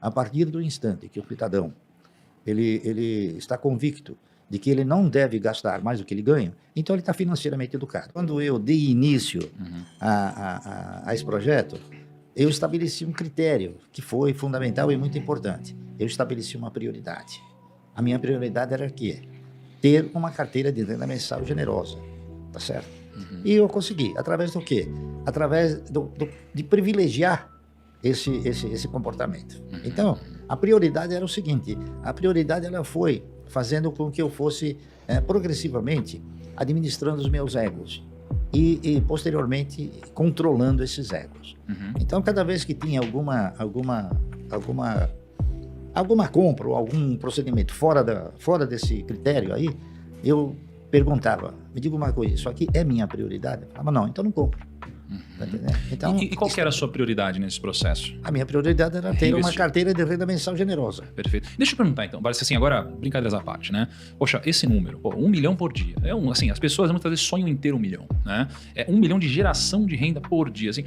a partir do instante que o cidadão ele está convicto de que ele não deve gastar mais do que ele ganha, então ele está financeiramente educado. Quando eu dei início a esse projeto, eu estabeleci um critério que foi fundamental e muito importante. Eu estabeleci uma prioridade. A minha prioridade era que ter uma carteira de renda mensal generosa, tá certo? E eu consegui, através do quê? Através de privilegiar esse comportamento. Então, a prioridade era o seguinte, a prioridade ela foi fazendo com que eu fosse progressivamente administrando os meus egos e posteriormente controlando esses egos. Então, cada vez que tinha alguma compra ou algum procedimento fora desse critério aí, eu perguntava, me diga uma coisa, isso aqui é minha prioridade? Eu falava, não, então não compro. Tá entendendo? Então, e qual que era a sua prioridade nesse processo? A minha prioridade era ter uma carteira de renda mensal generosa. Perfeito. Deixa eu perguntar então, assim, agora, brincadeiras à parte, né? Poxa, esse número, 1 milhão por dia, assim, as pessoas muitas vezes sonham em ter 1 milhão, né? É 1 milhão de geração de renda por dia, assim.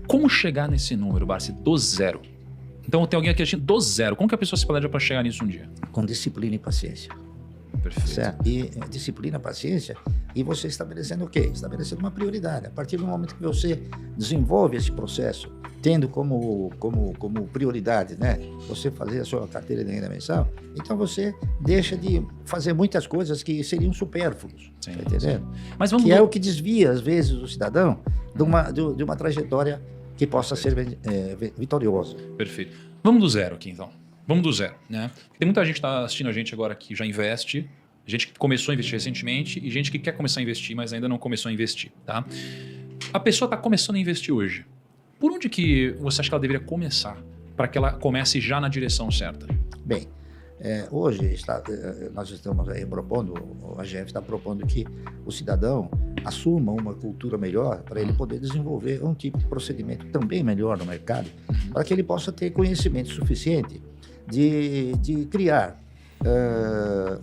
Como chegar nesse número, Barsi, do zero? Então tem alguém aqui assistindo do zero. Como que a pessoa se planeja para chegar nisso um dia? Com disciplina e paciência. Perfeito. Certo? E disciplina, paciência, e você estabelecendo o quê? Estabelecendo uma prioridade. A partir do momento que você desenvolve esse processo, tendo como prioridade, né, você fazer a sua carteira de renda mensal, então você deixa de fazer muitas coisas que seriam supérfluos. Tá entendendo? Mas vamos é o que desvia, às vezes, o cidadão de uma trajetória que possa ser vitoriosa. Perfeito. Vamos do zero aqui, então. Vamos do zero, né? Tem muita gente que está assistindo a gente agora que já investe, gente que começou a investir recentemente e gente que quer começar a investir, mas ainda não começou a investir, tá? A pessoa está começando a investir hoje. Por onde que você acha que ela deveria começar para que ela comece já na direção certa? Bem, hoje nós estamos aí propondo, a AGF está propondo que o cidadão assuma uma cultura melhor para ele poder desenvolver um tipo de procedimento também melhor no mercado, para que ele possa ter conhecimento suficiente de criar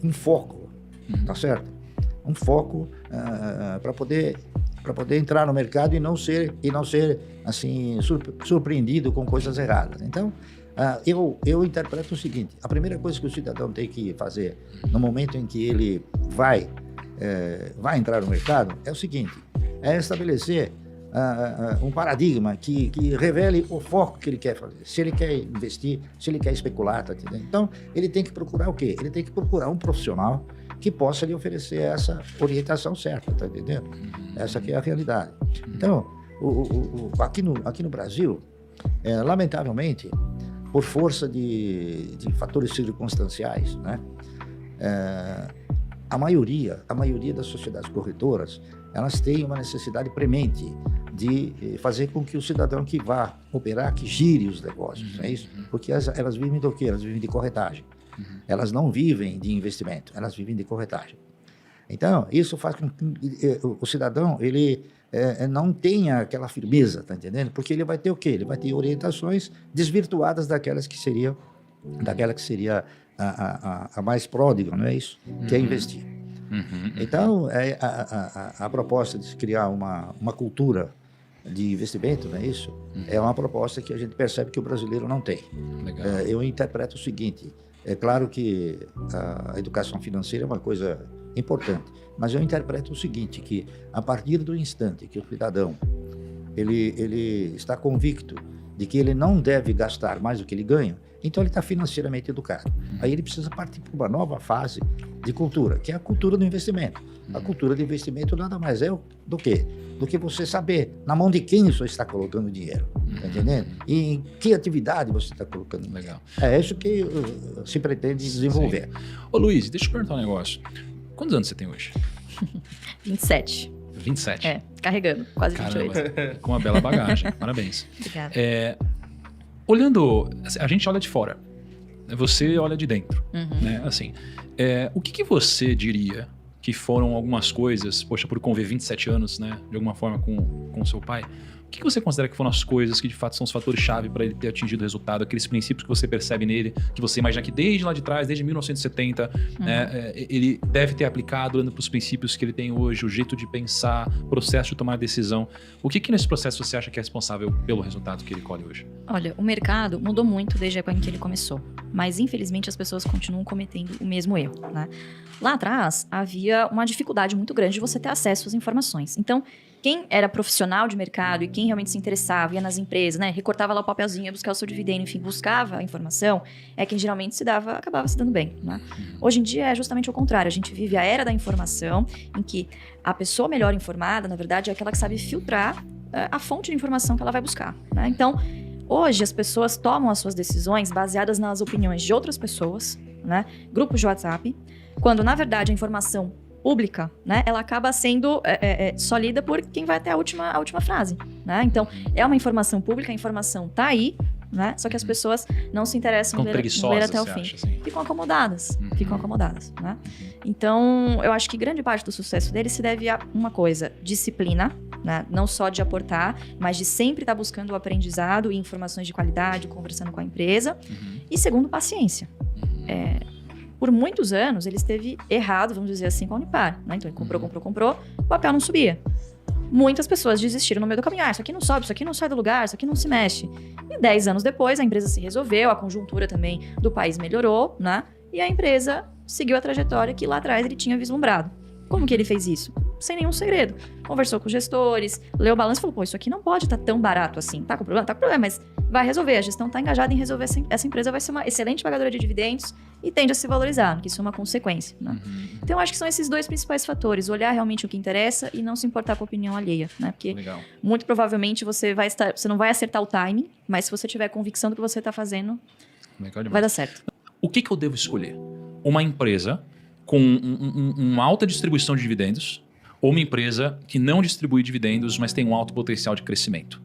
um foco, tá certo? Um foco para poder entrar no mercado e não ser assim surpreendido com coisas erradas. Então, eu interpreto o seguinte: a primeira coisa que o cidadão tem que fazer no momento em que ele vai entrar no mercado é o seguinte: é estabelecer um paradigma que revele o foco que ele quer fazer. Se ele quer investir, se ele quer especular, tá entendendo? Então, ele tem que procurar o quê? Ele tem que procurar um profissional que possa lhe oferecer essa orientação certa, tá entendendo? Essa que é a realidade. Então, aqui no Brasil, lamentavelmente, por força de fatores circunstanciais, né? A maioria das sociedades corretoras, elas têm uma necessidade premente de fazer com que o cidadão que vá operar, que gire os negócios, não é isso? Porque elas vivem do quê? Elas vivem de corretagem. Elas não vivem de investimento, elas vivem de corretagem. Então, isso faz com que o cidadão, ele não tenha aquela firmeza, tá entendendo? Porque ele vai ter o quê? Ele vai ter orientações desvirtuadas daquela que seria a mais pródiga, não é isso? Que é investir. Então, a proposta de se criar uma cultura de investimento, não é isso? É uma proposta que a gente percebe que o brasileiro não tem. Eu interpreto o seguinte: é claro que a educação financeira é uma coisa importante, mas eu interpreto o seguinte, que a partir do instante que o cidadão ele está convicto de que ele não deve gastar mais do que ele ganha, então ele está financeiramente educado. Aí ele precisa partir para uma nova fase de cultura, que é a cultura do investimento. A cultura do investimento nada mais é do que você saber na mão de quem você está colocando dinheiro, tá entendendo? E em que atividade você está colocando dinheiro. Legal. É isso que se pretende desenvolver. Sim. Ô Luiz, deixa eu te perguntar um negócio. Quantos anos você tem hoje? 27. 27? Carregando, quase Caramba, 28. com uma bela bagagem. Parabéns. Obrigada. Olhando, a gente olha de fora, você olha de dentro, né? Assim, o que você diria que foram algumas coisas, poxa, por conviver 27 anos, né, de alguma forma com seu pai, que você considera que foram as coisas que de fato são os fatores-chave para ele ter atingido o resultado? Aqueles princípios que você percebe nele, que você imagina que desde lá de trás, desde 1970, né, ele deve ter aplicado, olhando para os princípios que ele tem hoje, o jeito de pensar, processo de tomar decisão. O que nesse processo você acha que é responsável pelo resultado que ele colhe hoje? Olha, o mercado mudou muito desde a época em que ele começou, mas infelizmente as pessoas continuam cometendo o mesmo erro, né? Lá atrás, havia uma dificuldade muito grande de você ter acesso às informações. Então, quem era profissional de mercado e quem realmente se interessava, ia nas empresas, né, recortava lá o papelzinho, ia buscar o seu dividendo, enfim, buscava a informação, é quem geralmente acabava se dando bem, né? Hoje em dia é justamente o contrário, a gente vive a era da informação, em que a pessoa melhor informada, na verdade, é aquela que sabe filtrar a fonte de informação que ela vai buscar, né? Então, hoje as pessoas tomam as suas decisões baseadas nas opiniões de outras pessoas, né, grupos de WhatsApp, quando na verdade a informação pública, né, ela acaba sendo só lida por quem vai até a última frase, né? Então, é uma informação pública, a informação tá aí, né? Só que as pessoas não se interessam em ler até o fim. Assim? Ficam acomodadas, né? Então, eu acho que grande parte do sucesso dele se deve a uma coisa, disciplina, né? Não só de aportar, mas de sempre estar buscando o aprendizado e informações de qualidade, conversando com a empresa. E segundo, paciência. Por muitos anos, ele esteve errado, vamos dizer assim, com a Unipar, né? Então, ele comprou, o papel não subia. Muitas pessoas desistiram no meio do caminho. Isso aqui não sobe, isso aqui não sai do lugar, isso aqui não se mexe. E 10 anos depois, a empresa se resolveu, a conjuntura também do país melhorou, né? E a empresa seguiu a trajetória que lá atrás ele tinha vislumbrado. Como que ele fez isso? Sem nenhum segredo. Conversou com os gestores, leu o balanço e falou, pô, isso aqui não pode estar tão barato assim. Tá com problema? Tá com problema, mas vai resolver. A gestão tá engajada em resolver. Essa empresa vai ser uma excelente pagadora de dividendos e tende a se valorizar, que isso é uma consequência, né? Então, eu acho que são esses dois principais fatores. Olhar realmente o que interessa e não se importar com a opinião alheia, né? Porque muito provavelmente você não vai acertar o timing, mas se você tiver convicção do que você tá fazendo, vai dar certo. O que eu devo escolher? Uma empresa com uma alta distribuição de dividendos ou uma empresa que não distribui dividendos, mas tem um alto potencial de crescimento?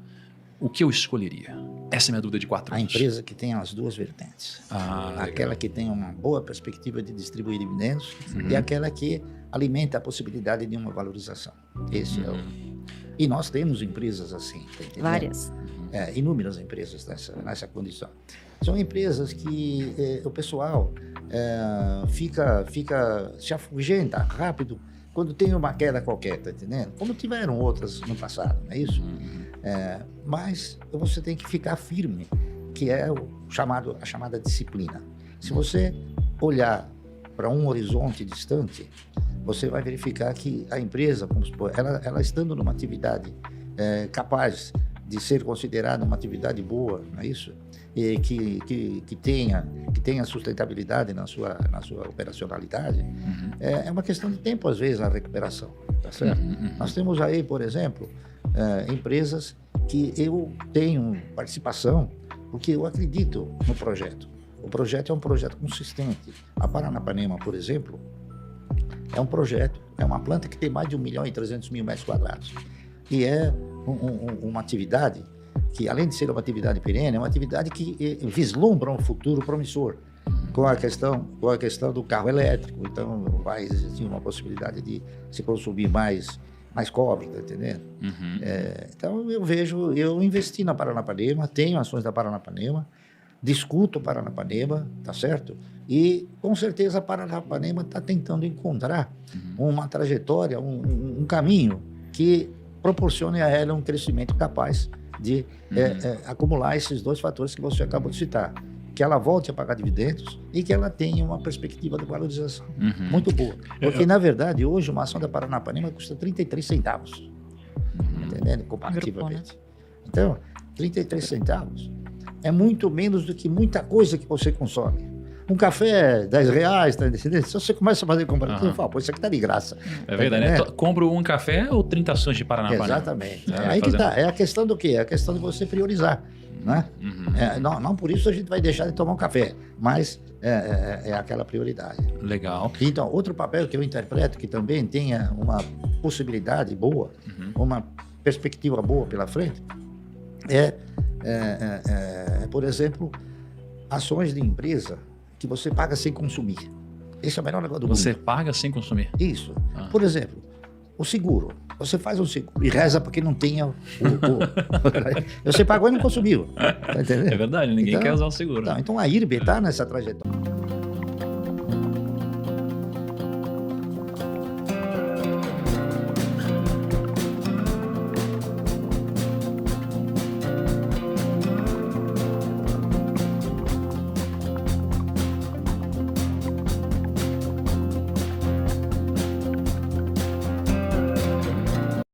O que eu escolheria? Essa é a minha dúvida de 4 anos. A empresa que tem as duas vertentes. Aquela que tem uma boa perspectiva de distribuir dividendos e aquela que alimenta a possibilidade de uma valorização. Esse é o... E nós temos empresas assim. Tá, várias. Inúmeras empresas nessa condição. São empresas que o pessoal se afugenta rápido quando tem uma queda qualquer, tá entendendo? Como tiveram outras no passado, não é isso? Mas você tem que ficar firme, que é a chamada disciplina. Se você olhar para um horizonte distante, você vai verificar que a empresa, vamos supor, ela estando numa atividade capaz de ser considerada uma atividade boa, não é isso? E que tenha sustentabilidade na sua operacionalidade, é uma questão de tempo, às vezes, a recuperação, tá certo? Nós temos aí, por exemplo, empresas que eu tenho participação, porque eu acredito no projeto. O projeto é um projeto consistente. A Paranapanema, por exemplo, é um projeto, é uma planta que tem mais de 1.300.000 metros quadrados. E é uma atividade que, além de ser uma atividade perene, é uma atividade que vislumbra um futuro promissor, com a questão do carro elétrico. Então, vai existir uma possibilidade de se consumir mais cobre, tá entendendo? Então, eu investi na Paranapanema, tenho ações da Paranapanema, discuto Paranapanema, tá certo? E, com certeza, a Paranapanema está tentando encontrar uma trajetória, um caminho que proporcione a ela um crescimento capaz de acumular esses dois fatores que você acabou de citar. Que ela volte a pagar dividendos e que ela tenha uma perspectiva de valorização muito boa. Porque, na verdade, hoje uma ação da Paranapanema custa 33 centavos. Entendendo? Comparativamente. Então, 33 centavos é muito menos do que muita coisa que você consome. Um café, R$10, tá entendendo? Se você começa a fazer comparativo, fala, pô, isso aqui tá de graça. É verdade, né? Compro um café ou 30 ações de Paranapanema? Exatamente. Aí que tá. É a questão do quê? É a questão de você priorizar. Né? Não por isso a gente vai deixar de tomar um café, mas é aquela prioridade. Legal. Então, outro papel que eu interpreto que também tenha uma possibilidade boa, uma perspectiva boa pela frente, por exemplo, ações de empresa que você paga sem consumir. Esse é o melhor negócio do mundo. Você paga sem consumir? Isso. Por exemplo, o seguro. Você faz um seguro e reza porque não tenha Você pagou e não consumiu. Tá entendendo? É verdade, ninguém quer usar o seguro. Então a IRB está nessa trajetória.